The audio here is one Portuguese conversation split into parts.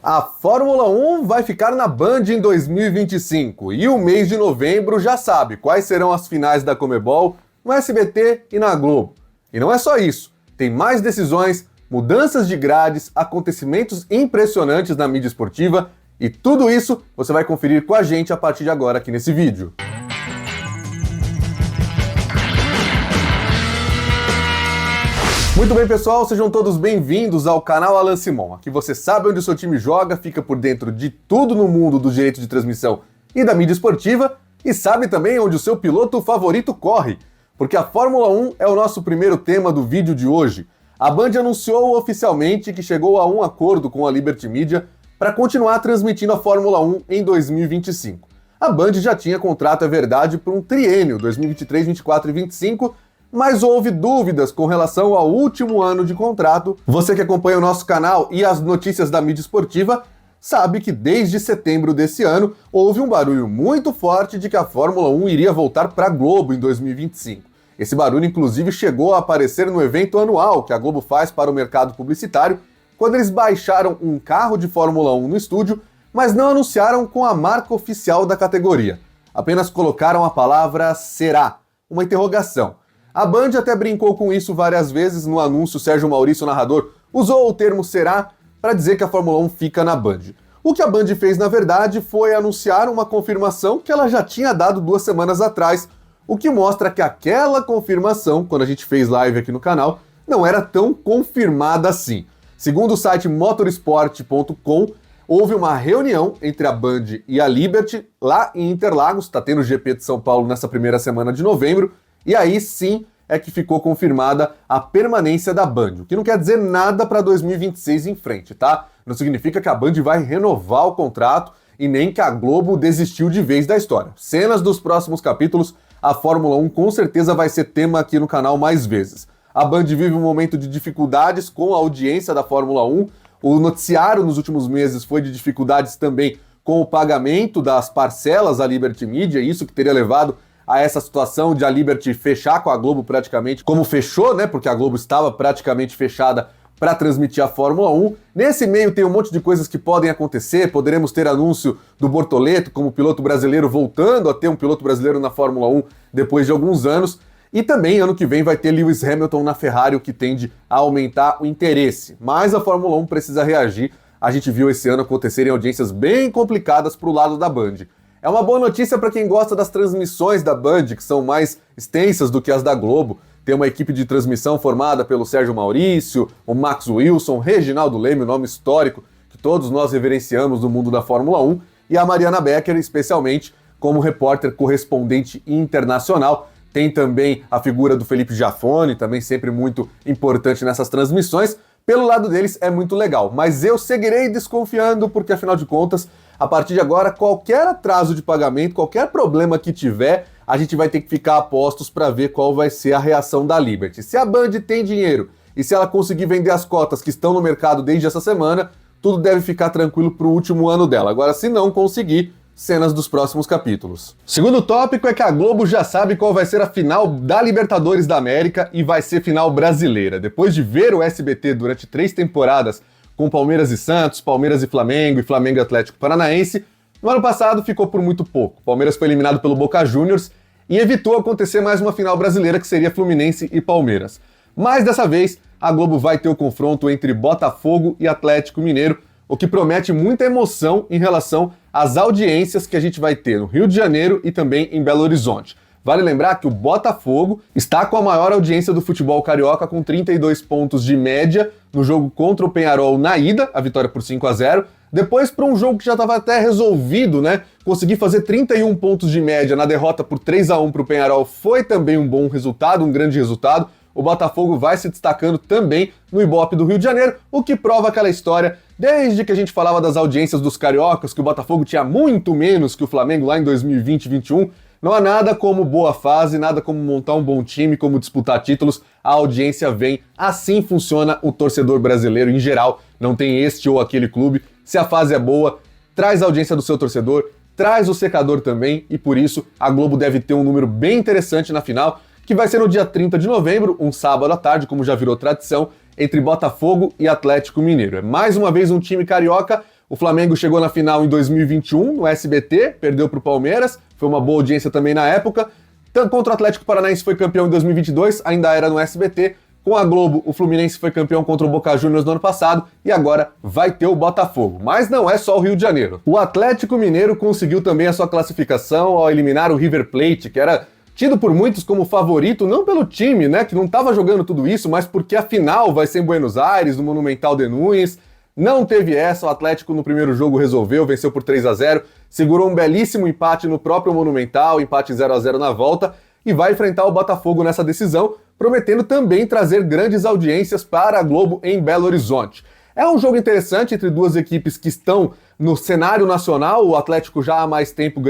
A Fórmula 1 vai ficar na Band em 2025 e o mês de novembro já sabe quais serão as finais da Conmebol no SBT e na Globo. E não é só isso, tem mais decisões, mudanças de grades, acontecimentos impressionantes na mídia esportiva e tudo isso você vai conferir com a gente a partir de agora aqui nesse vídeo. Muito bem, pessoal, sejam todos bem-vindos ao canal Alan Simon. Aqui você sabe onde o seu time joga, fica por dentro de tudo no mundo do direito de transmissão e da mídia esportiva e sabe também onde o seu piloto favorito corre, porque a Fórmula 1 é o nosso primeiro tema do vídeo de hoje. A Band anunciou oficialmente que chegou a um acordo com a Liberty Media para continuar transmitindo a Fórmula 1 em 2025. A Band já tinha contrato, é verdade, por um triênio, 2023, 2024 e 2025, mas houve dúvidas com relação ao último ano de contrato. Você que acompanha o nosso canal e as notícias da mídia esportiva sabe que desde setembro desse ano houve um barulho muito forte de que a Fórmula 1 iria voltar para a Globo em 2025. Esse barulho inclusive chegou a aparecer no evento anual que a Globo faz para o mercado publicitário, quando eles baixaram um carro de Fórmula 1 no estúdio, mas não anunciaram com a marca oficial da categoria. Apenas colocaram a palavra será, uma interrogação. A Band até brincou com isso várias vezes no anúncio. Sérgio Maurício, o narrador, usou o termo será para dizer que a Fórmula 1 fica na Band. O que a Band fez, na verdade, foi anunciar uma confirmação que ela já tinha dado 2 semanas atrás, o que mostra que aquela confirmação, quando a gente fez live aqui no canal, não era tão confirmada assim. Segundo o site motorsport.com, houve uma reunião entre a Band e a Liberty lá em Interlagos, está tendo o GP de São Paulo nessa primeira semana de novembro, e aí sim é que ficou confirmada a permanência da Band, o que não quer dizer nada para 2026 em frente, tá? Não significa que a Band vai renovar o contrato e nem que a Globo desistiu de vez da história. Cenas dos próximos capítulos, a Fórmula 1 com certeza vai ser tema aqui no canal mais vezes. A Band vive um momento de dificuldades com a audiência da Fórmula 1, o noticiário nos últimos meses foi de dificuldades também com o pagamento das parcelas à Liberty Media, isso que teria levado a essa situação de a Liberty fechar com a Globo praticamente, como fechou, né, porque a Globo estava praticamente fechada para transmitir a Fórmula 1. Nesse meio tem um monte de coisas que podem acontecer, poderemos ter anúncio do Bortoleto como piloto brasileiro, voltando a ter um piloto brasileiro na Fórmula 1 depois de alguns anos, e também ano que vem vai ter Lewis Hamilton na Ferrari, o que tende a aumentar o interesse. Mas a Fórmula 1 precisa reagir, a gente viu esse ano acontecerem audiências bem complicadas para o lado da Band. É uma boa notícia para quem gosta das transmissões da Band, que são mais extensas do que as da Globo. Tem uma equipe de transmissão formada pelo Sérgio Maurício, o Max Wilson, Reginaldo Leme, o nome histórico que todos nós reverenciamos no mundo da Fórmula 1, e a Mariana Becker, especialmente como repórter correspondente internacional. Tem também a figura do Felipe Giafone, também sempre muito importante nessas transmissões. Pelo lado deles é muito legal, mas eu seguirei desconfiando porque, afinal de contas, a partir de agora, qualquer atraso de pagamento, qualquer problema que tiver, a gente vai ter que ficar a postos para ver qual vai ser a reação da Liberty. Se a Band tem dinheiro e se ela conseguir vender as cotas que estão no mercado desde essa semana, tudo deve ficar tranquilo para o último ano dela. Agora, se não conseguir, cenas dos próximos capítulos. Segundo tópico é que a Globo já sabe qual vai ser a final da Libertadores da América e vai ser final brasileira. Depois de ver o SBT durante 3 temporadas com Palmeiras e Santos, Palmeiras e Flamengo e Atlético Paranaense, no ano passado ficou por muito pouco. O Palmeiras foi eliminado pelo Boca Juniors e evitou acontecer mais uma final brasileira que seria Fluminense e Palmeiras. Mas dessa vez a Globo vai ter o confronto entre Botafogo e Atlético Mineiro, o que promete muita emoção em relação às audiências que a gente vai ter no Rio de Janeiro e também em Belo Horizonte. Vale lembrar que o Botafogo está com a maior audiência do futebol carioca, com 32 pontos de média no jogo contra o Peñarol na ida, a vitória por 5-0. Depois, para um jogo que já estava até resolvido, né? Conseguir fazer 31 pontos de média na derrota por 3-1 para o Peñarol foi também um bom resultado, um grande resultado. O Botafogo vai se destacando também no Ibope do Rio de Janeiro, o que prova aquela história, desde que a gente falava das audiências dos cariocas, que o Botafogo tinha muito menos que o Flamengo lá em 2020 e 2021, não há nada como boa fase, nada como montar um bom time, como disputar títulos, a audiência vem, assim funciona o torcedor brasileiro em geral, não tem este ou aquele clube, se a fase é boa, traz a audiência do seu torcedor, traz o secador também, e por isso a Globo deve ter um número bem interessante na final, que vai ser no dia 30 de novembro, um sábado à tarde, como já virou tradição, entre Botafogo e Atlético Mineiro. É mais uma vez um time carioca, O Flamengo chegou na final em 2021 no SBT, perdeu para o Palmeiras, foi uma boa audiência também na época. Contra o Atlético Paranaense foi campeão em 2022, ainda era no SBT. Com a Globo, o Fluminense foi campeão contra o Boca Juniors no ano passado e agora vai ter o Botafogo. Mas não é só o Rio de Janeiro. O Atlético Mineiro conseguiu também a sua classificação ao eliminar o River Plate, que era tido por muitos como favorito, não pelo time, né, que não estava jogando tudo isso, mas porque a final vai ser em Buenos Aires, no Monumental de Núñez. Não teve essa, o Atlético no primeiro jogo resolveu, venceu por 3-0, segurou um belíssimo empate no próprio Monumental, empate 0-0 na volta, e vai enfrentar o Botafogo nessa decisão, prometendo também trazer grandes audiências para a Globo em Belo Horizonte. É um jogo interessante entre duas equipes que estão no cenário nacional, o Atlético já há mais tempo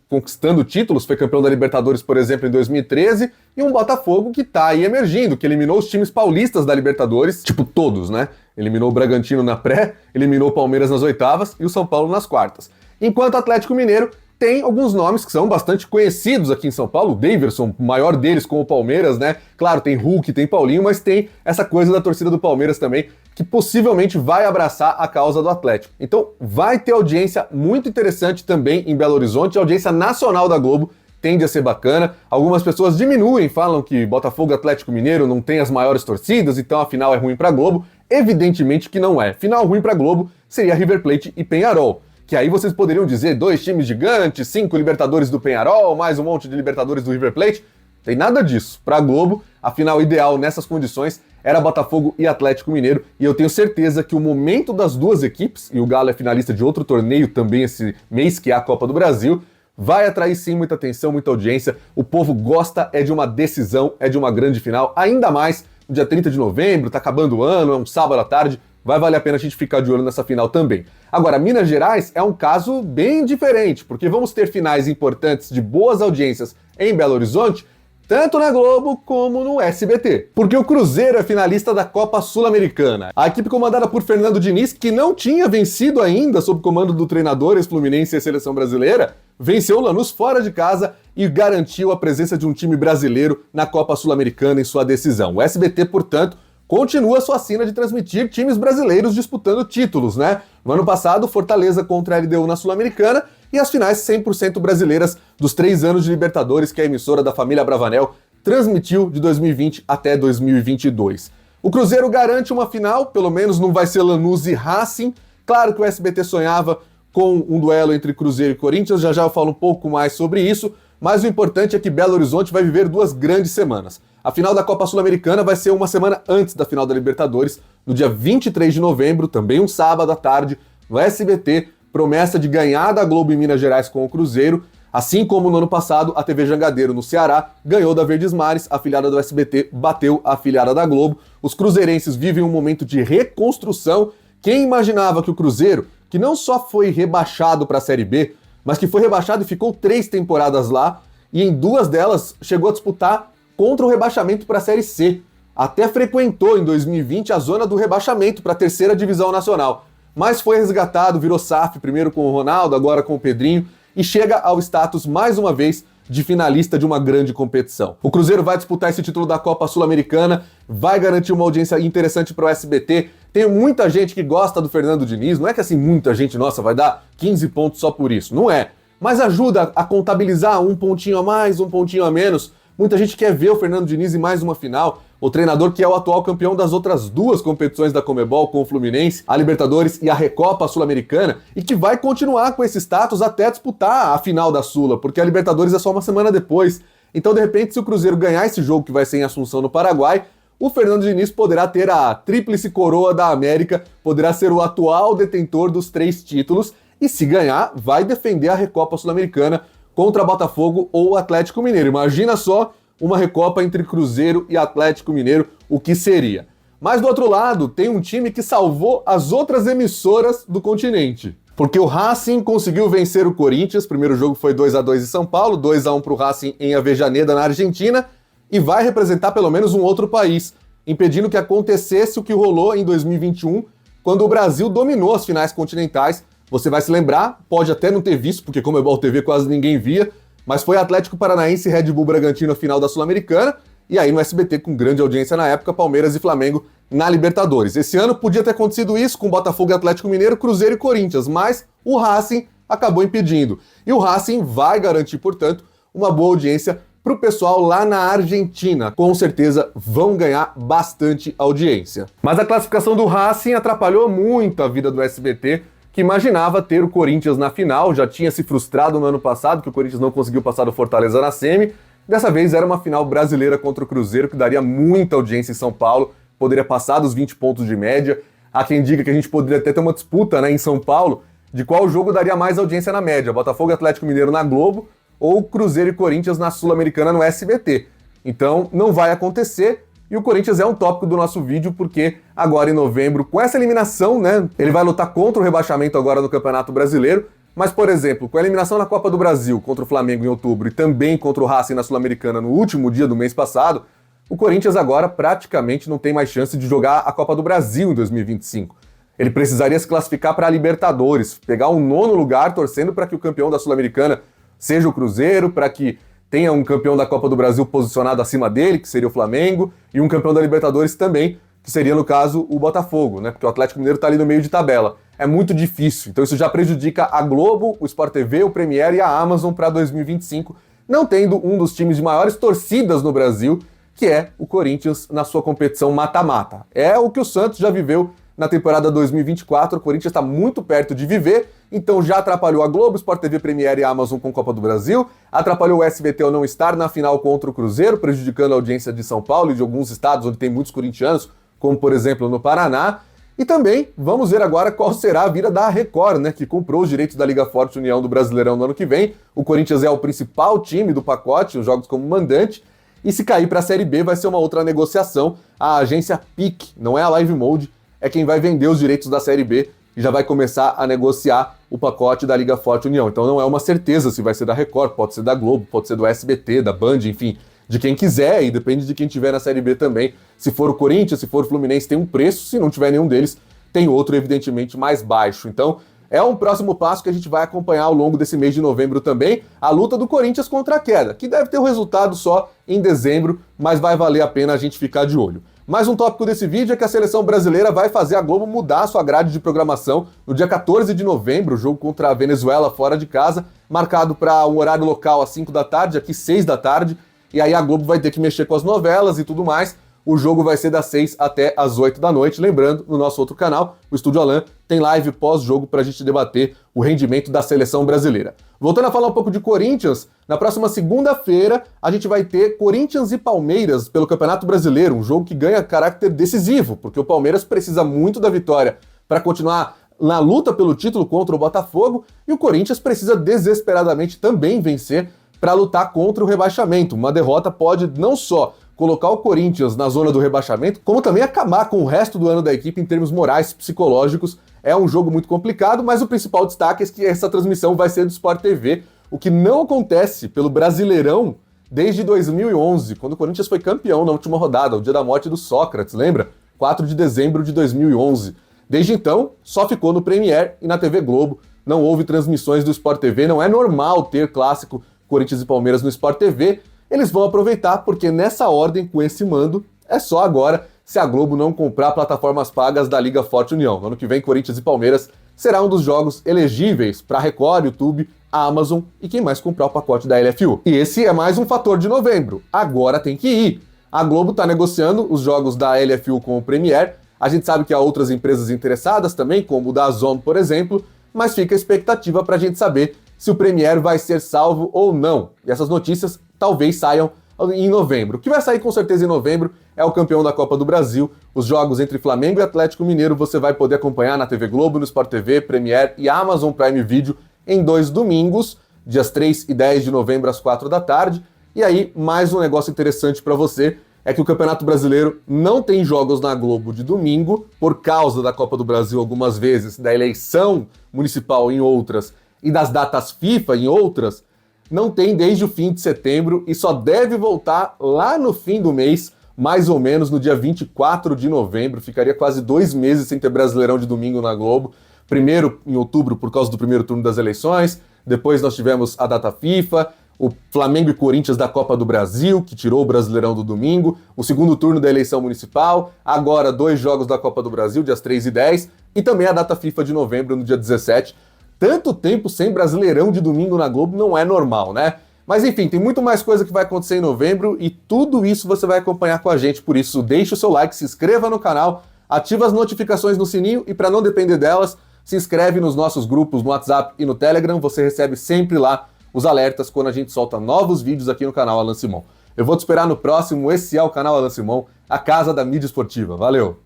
conquistando títulos, foi campeão da Libertadores, por exemplo, em 2013, e um Botafogo que está aí emergindo, que eliminou os times paulistas da Libertadores, tipo todos, né? Eliminou o Bragantino na pré, eliminou o Palmeiras nas oitavas e o São Paulo nas quartas. Enquanto o Atlético Mineiro tem alguns nomes que são bastante conhecidos aqui em São Paulo, o Daverson, o maior deles com o Palmeiras, né? Claro, tem Hulk, tem Paulinho, mas tem essa coisa da torcida do Palmeiras também, que possivelmente vai abraçar a causa do Atlético. Então vai ter audiência muito interessante também em Belo Horizonte, a audiência nacional da Globo tende a ser bacana. Algumas pessoas diminuem, falam que Botafogo e Atlético Mineiro não tem as maiores torcidas, então a final é ruim pra Globo. Evidentemente que não é. Final ruim pra Globo seria River Plate e Peñarol. Que aí vocês poderiam dizer 2 times gigantes, 5 Libertadores do Peñarol, mais um monte de Libertadores do River Plate. Tem nada disso. Para a Globo, a final ideal nessas condições era Botafogo e Atlético Mineiro, e eu tenho certeza que o momento das duas equipes, e o Galo é finalista de outro torneio também esse mês, que é a Copa do Brasil, vai atrair sim muita atenção, muita audiência. O povo gosta de uma decisão, de uma grande final, ainda mais no dia 30 de novembro, tá acabando o ano, é um sábado à tarde, vai valer a pena a gente ficar de olho nessa final também. Agora, Minas Gerais é um caso bem diferente, porque vamos ter finais importantes de boas audiências em Belo Horizonte, tanto na Globo como no SBT. Porque o Cruzeiro é finalista da Copa Sul-Americana. A equipe comandada por Fernando Diniz, que não tinha vencido ainda sob comando do treinador ex-fluminense e a seleção brasileira, venceu o Lanús fora de casa e garantiu a presença de um time brasileiro na Copa Sul-Americana em sua decisão. O SBT, portanto, continua sua sina de transmitir times brasileiros disputando títulos, né? No ano passado, Fortaleza contra a LDU na Sul-Americana e as finais 100% brasileiras dos 3 anos de Libertadores que a emissora da família Bravanel transmitiu de 2020 até 2022. O Cruzeiro garante uma final, pelo menos não vai ser Lanús e Racing. Claro que o SBT sonhava com um duelo entre Cruzeiro e Corinthians, já eu falo um pouco mais sobre isso, mas o importante é que Belo Horizonte vai viver 2 grandes semanas. A final da Copa Sul-Americana vai ser uma semana antes da final da Libertadores, no dia 23 de novembro, também um sábado à tarde, no SBT, promessa de ganhar da Globo em Minas Gerais com o Cruzeiro, assim como no ano passado a TV Jangadeiro no Ceará ganhou da Verdes Mares, a afiliada do SBT bateu a afiliada da Globo. Os cruzeirenses vivem um momento de reconstrução. Quem imaginava que o Cruzeiro, que não só foi rebaixado para a Série B, mas que foi rebaixado e ficou 3 temporadas lá, e em 2 delas chegou a disputar contra o rebaixamento para a Série C. Até frequentou em 2020 a zona do rebaixamento para a 3ª Divisão Nacional. Mas foi resgatado, virou SAF, primeiro com o Ronaldo, agora com o Pedrinho, e chega ao status, mais uma vez, de finalista de uma grande competição. O Cruzeiro vai disputar esse título da Copa Sul-Americana, vai garantir uma audiência interessante para o SBT. Tem muita gente que gosta do Fernando Diniz, não é que assim muita gente, nossa, vai dar 15 pontos só por isso, não é. Mas ajuda a contabilizar um pontinho a mais, um pontinho a menos. Muita gente quer ver o Fernando Diniz em mais uma final, o treinador que é o atual campeão das outras 2 competições da Conmebol com o Fluminense, a Libertadores e a Recopa Sul-Americana, e que vai continuar com esse status até disputar a final da Sula, porque a Libertadores é só uma semana depois. Então, de repente, se o Cruzeiro ganhar esse jogo que vai ser em Assunção, no Paraguai, o Fernando Diniz poderá ter a tríplice coroa da América, poderá ser o atual detentor dos 3 títulos, e se ganhar, vai defender a Recopa Sul-Americana contra Botafogo ou Atlético Mineiro. Imagina só uma Recopa entre Cruzeiro e Atlético Mineiro, o que seria. Mas do outro lado, tem um time que salvou as outras emissoras do continente. Porque o Racing conseguiu vencer o Corinthians, primeiro jogo foi 2-2 em São Paulo, 2-1 para o Racing em Avejaneda, na Argentina, e vai representar pelo menos um outro país, impedindo que acontecesse o que rolou em 2021, quando o Brasil dominou as finais continentais. Você vai se lembrar, pode até não ter visto, porque Conmebol TV quase ninguém via, mas foi Atlético Paranaense e Red Bull Bragantino a final da Sul-Americana, e aí no SBT, com grande audiência na época, Palmeiras e Flamengo na Libertadores. Esse ano podia ter acontecido isso com Botafogo e Atlético Mineiro, Cruzeiro e Corinthians, mas o Racing acabou impedindo. E o Racing vai garantir, portanto, uma boa audiência para o pessoal lá na Argentina. Com certeza vão ganhar bastante audiência. Mas a classificação do Racing atrapalhou muito a vida do SBT, que imaginava ter o Corinthians na final, já tinha se frustrado no ano passado, que o Corinthians não conseguiu passar do Fortaleza na semi. Dessa vez era uma final brasileira contra o Cruzeiro, que daria muita audiência em São Paulo, poderia passar dos 20 pontos de média. Há quem diga que a gente poderia até ter uma disputa, né, em São Paulo, de qual jogo daria mais audiência na média, Botafogo e Atlético Mineiro na Globo ou Cruzeiro e Corinthians na Sul-Americana no SBT. Então não vai acontecer, e o Corinthians é um tópico do nosso vídeo porque agora em novembro, com essa eliminação, né, ele vai lutar contra o rebaixamento agora no Campeonato Brasileiro, mas, por exemplo, com a eliminação na Copa do Brasil contra o Flamengo em outubro e também contra o Racing na Sul-Americana no último dia do mês passado, o Corinthians agora praticamente não tem mais chance de jogar a Copa do Brasil em 2025. Ele precisaria se classificar para a Libertadores, pegar um 9º lugar, torcendo para que o campeão da Sul-Americana seja o Cruzeiro, para que tenha um campeão da Copa do Brasil posicionado acima dele, que seria o Flamengo, e um campeão da Libertadores também, que seria, no caso, o Botafogo, né? Porque o Atlético Mineiro está ali no meio de tabela. É muito difícil, então isso já prejudica a Globo, o Sport TV, o Premiere e a Amazon para 2025, não tendo um dos times de maiores torcidas no Brasil, que é o Corinthians na sua competição mata-mata. É o que o Santos já viveu na temporada 2024, o Corinthians está muito perto de viver, então já atrapalhou a Globo, Sport TV, Premiere e a Amazon com Copa do Brasil, atrapalhou o SBT ao não estar na final contra o Cruzeiro, prejudicando a audiência de São Paulo e de alguns estados onde tem muitos corintianos, como por exemplo no Paraná, e também vamos ver agora qual será a vida da Record, né, que comprou os direitos da Liga Forte União do Brasileirão no ano que vem. O Corinthians é o principal time do pacote, os jogos como mandante, e se cair para a Série B vai ser uma outra negociação. A agência PIC, não é a Live Mode, é quem vai vender os direitos da Série B e já vai começar a negociar o pacote da Liga Forte União. Então não é uma certeza se vai ser da Record, pode ser da Globo, pode ser do SBT, da Band, enfim, de quem quiser, e depende de quem tiver na Série B também. Se for o Corinthians, se for o Fluminense, tem um preço, se não tiver nenhum deles, tem outro, evidentemente, mais baixo. Então é um próximo passo que a gente vai acompanhar ao longo desse mês de novembro também, a luta do Corinthians contra a queda, que deve ter um resultado só em dezembro, mas vai valer a pena a gente ficar de olho. Mais um tópico desse vídeo é que a seleção brasileira vai fazer a Globo mudar a sua grade de programação no dia 14 de novembro, o jogo contra a Venezuela fora de casa, marcado para um horário local às 5 da tarde, aqui 6 da tarde, e aí a Globo vai ter que mexer com as novelas e tudo mais. O jogo vai ser das 6 até as 8 da noite. Lembrando, no nosso outro canal, o Estúdio Alan, tem live pós-jogo para a gente debater o rendimento da seleção brasileira. Voltando a falar um pouco de Corinthians, na próxima segunda-feira a gente vai ter Corinthians e Palmeiras pelo Campeonato Brasileiro, um jogo que ganha caráter decisivo, porque o Palmeiras precisa muito da vitória para continuar na luta pelo título contra o Botafogo, e o Corinthians precisa desesperadamente também vencer para lutar contra o rebaixamento. Uma derrota pode não só colocar o Corinthians na zona do rebaixamento, como também acabar com o resto do ano da equipe em termos morais, psicológicos. É um jogo muito complicado, mas o principal destaque é que essa transmissão vai ser do Sport TV, o que não acontece pelo Brasileirão desde 2011, quando o Corinthians foi campeão na última rodada, o dia da morte do Sócrates, lembra? 4 de dezembro de 2011. Desde então, só ficou no Premiere e na TV Globo. Não houve transmissões do Sport TV, não é normal ter clássico Corinthians e Palmeiras no Sport TV. Eles vão aproveitar porque nessa ordem, com esse mando, é só agora se a Globo não comprar plataformas pagas da Liga Forte União. No ano que vem, Corinthians e Palmeiras será um dos jogos elegíveis para Record, YouTube, Amazon e quem mais comprar o pacote da LFU. E esse é mais um fator de novembro. Agora tem que ir. A Globo está negociando os jogos da LFU com o Premiere. A gente sabe que há outras empresas interessadas também, como o da Zone, por exemplo, mas fica a expectativa para a gente saber se o Premiere vai ser salvo ou não. E essas notícias talvez saiam em novembro. O que vai sair com certeza em novembro é o campeão da Copa do Brasil. Os jogos entre Flamengo e Atlético Mineiro você vai poder acompanhar na TV Globo, no Sport TV, Premiere e Amazon Prime Video em 2 domingos, dias 3 e 10 de novembro às 4 da tarde. E aí, mais um negócio interessante para você é que o Campeonato Brasileiro não tem jogos na Globo de domingo, por causa da Copa do Brasil algumas vezes, da eleição municipal em outras e das datas FIFA em outras. Não tem desde o fim de setembro e só deve voltar lá no fim do mês, mais ou menos no dia 24 de novembro. Ficaria quase 2 meses sem ter Brasileirão de domingo na Globo. Primeiro em outubro por causa do primeiro turno das eleições, depois nós tivemos a data FIFA, o Flamengo e Corinthians da Copa do Brasil, que tirou o Brasileirão do domingo, o segundo turno da eleição municipal, agora 2 jogos da Copa do Brasil, dias 3 e 10, e também a data FIFA de novembro, no dia 17. Tanto tempo sem Brasileirão de domingo na Globo não é normal, né? Mas enfim, tem muito mais coisa que vai acontecer em novembro e tudo isso você vai acompanhar com a gente, por isso deixe o seu like, se inscreva no canal, ativa as notificações no sininho e para não depender delas, se inscreve nos nossos grupos no WhatsApp e no Telegram, você recebe sempre lá os alertas quando a gente solta novos vídeos aqui no canal Alan Simon. Eu vou te esperar no próximo, esse é o canal Alan Simon, a casa da mídia esportiva. Valeu!